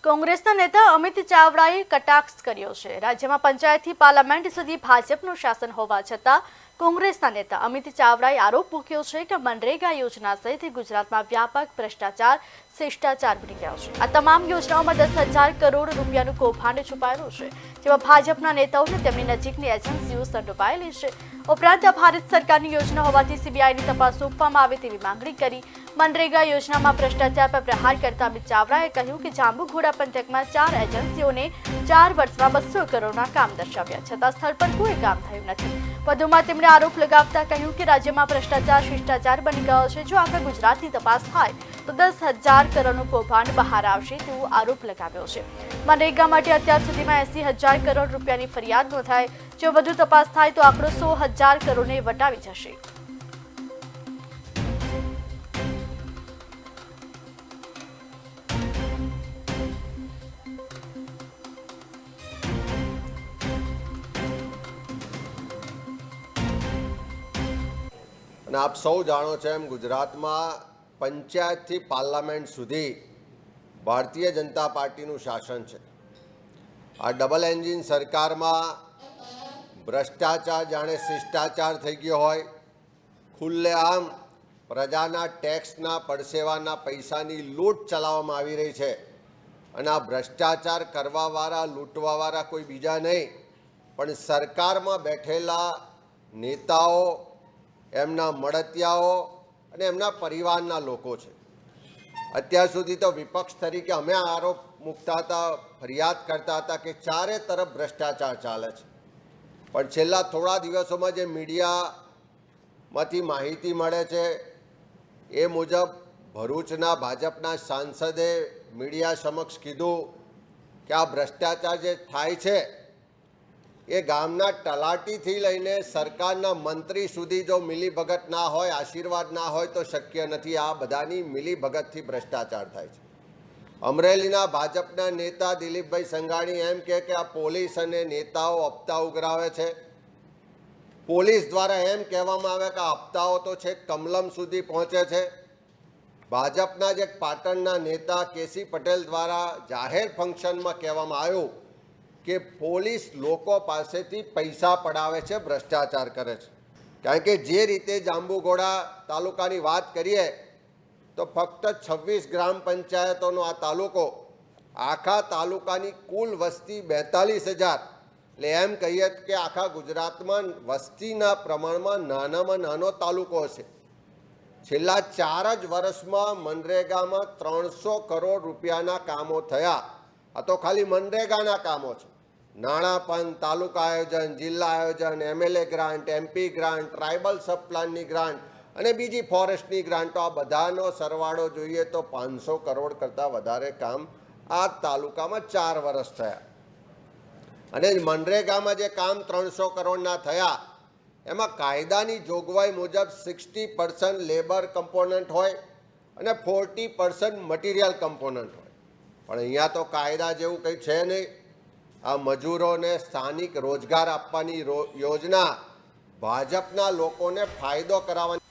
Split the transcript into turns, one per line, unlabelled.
કોંગ્રેસના નેતા અમિત ચાવડાએ કટાક્ષ કર્યો છે। રાજ્યમાં પંચાયતથી પાર્લામેન્ટ સુધી ભાજપનું શાસન હોવા છતાં કોંગ્રેસના નેતા અમિત ચાવડાએ આરોપ મૂક્યો છે કે મનરેગા યોજના સહિત ગુજરાતમાં વ્યાપક ભ્રષ્ટાચાર શિષ્ટાચાર બની ગયો છે। આ તમામ યોજનાઓમાં 10,000 કરોડ રૂપિયાનું કૌભાંડ છુપાયેલું છે, જેમાં ભાજપના નેતાઓને તેમની નજીકની એજન્સીઓ સંડોવાયેલી છે। ઉપરાંત આ ભારત સરકારની યોજના હોવાથી સીબીઆઈની તપાસ સોંપવામાં આવે તેવી માંગણી કરી। મનરેગા યોજનામાં ભ્રષ્ટાચાર પર પ્રહાર કરતા અમિત ચાવડાએ કહ્યું કે જાંબુઘોડા પંથકમાં 4 એજન્સીઓને 4 વર્ષમાં 200 કરોડના કામ દર્શાવ્યા છતાં સ્થળ પર કોઈ કામ થયું નથી। વધુમાં તેમણે આરોપ લગાવતા કહ્યું કે રાજ્યમાં ભ્રષ્ટાચાર શિષ્ટાચાર બની ગયો છે। જો આખા ગુજરાતની તપાસ થાય તો 10,000 કરોડનું કૌભાંડ બહાર આવશે તેવો આરોપ લગાવ્યો છે। મનરેગા માટે અત્યાર સુધીમાં 80,000 કરોડ રૂપિયાની ફરિયાદ નોંધાઈ। જો વધુ તપાસ થાય તો આંકડો 100,000 કરોડને વટાવી જશે।
અને આપ સૌ જાણો છો એમ ગુજરાતમાં પંચાયતથી પાર્લામેન્ટ સુધી ભારતીય જનતા પાર્ટીનું શાસન છે। આ ડબલ એન્જિન સરકારમાં ભ્રષ્ટાચાર જાણે શિષ્ટાચાર થઈ ગયો હોય, ખુલ્લેઆમ પ્રજાના ટેક્સના પડસેવાના પૈસાની લૂંટ ચલાવવામાં આવી રહી છે। અને આ ભ્રષ્ટાચાર કરવાવાળા લૂંટવાવાળા કોઈ બીજા નહીં પણ સરકારમાં બેઠેલા નેતાઓ, એમના મળતિયાઓ અને એમના પરિવારના લોકો છે। અત્યાર સુધી તો વિપક્ષ તરીકે અમે આરોપ મૂકતા હતા, ફરિયાદ કરતા હતા કે ચારે તરફ ભ્રષ્ટાચાર ચાલે છે, પણ છેલ્લા થોડા દિવસોમાં જે મીડિયામાંથી માહિતી મળે છે એ મુજબ ભરૂચના ભાજપના સાંસદે મીડિયા સમક્ષ કીધું કે આ ભ્રષ્ટાચાર જે થાય છે એ ગામના તલાટીથી લઈને સરકારના મંત્રી સુધી જો મિલીભગત ના હોય, આશીર્વાદ ના હોય તો શક્ય નથી। આ બધાની મિલીભગતથી ભ્રષ્ટાચાર થાય છે। અમરેલીના ભાજપના નેતા દિલીપભાઈ સંઘાણી એમ કે આ પોલીસ અને નેતાઓ હપ્તા ઉઘરાવે છે। પોલીસ દ્વારા એમ કહેવામાં આવે કે આ હપ્તાઓ તો છેક કમલમ સુધી પહોંચે છે। ભાજપના જ એક પાટણના નેતા કેસી પટેલ દ્વારા જાહેર ફંક્શનમાં કહેવામાં આવ્યું કે પોલીસ લોકો પાસેથી પૈસા પડાવે છે, ભ્રષ્ટાચાર કરે છે। કારણ કે જે રીતે જાંબુઘોડા તાલુકાની વાત કરીએ તો ફક્ત 26 ગ્રામ પંચાયતોનો આ તાલુકો, આખા તાલુકાની કુલ વસ્તી 42,000, એટલે એમ કહીએ કે આખા ગુજરાતમાં વસ્તીના પ્રમાણમાં નાનામાં નાનો તાલુકો છે। છેલ્લા 4 જ વર્ષમાં મનરેગામાં 300 કરોડ રૂપિયાના કામો થયા। આ તો ખાલી મનરેગાના કામો છે। નાણાં પણ, તાલુકા આયોજન, જિલ્લા આયોજન, MLA grant, MP grant, tribal સબ પ્લાનની ગ્રાન્ટ અને બીજી ફોરેસ્ટની ગ્રાન્ટો, આ બધાનો સરવાળો જોઈએ તો 500 કરોડ કરતાં વધારે કામ આ તાલુકામાં 4 વર્ષ થયા। અને મનરેગામાં જે કામ 300 કરોડના થયા એમાં કાયદાની જોગવાઈ મુજબ 60% લેબર કમ્પોનન્ટ હોય અને 40% મટીરિયલ કમ્પોનન્ટ હોય, પણ અહીંયા તો કાયદા જેવું કંઈ છે નહીં। આ મજૂરોને સ્થાનિક રોજગાર આપવાની યોજના ભાજપના લોકોને ફાયદો કરાવવાની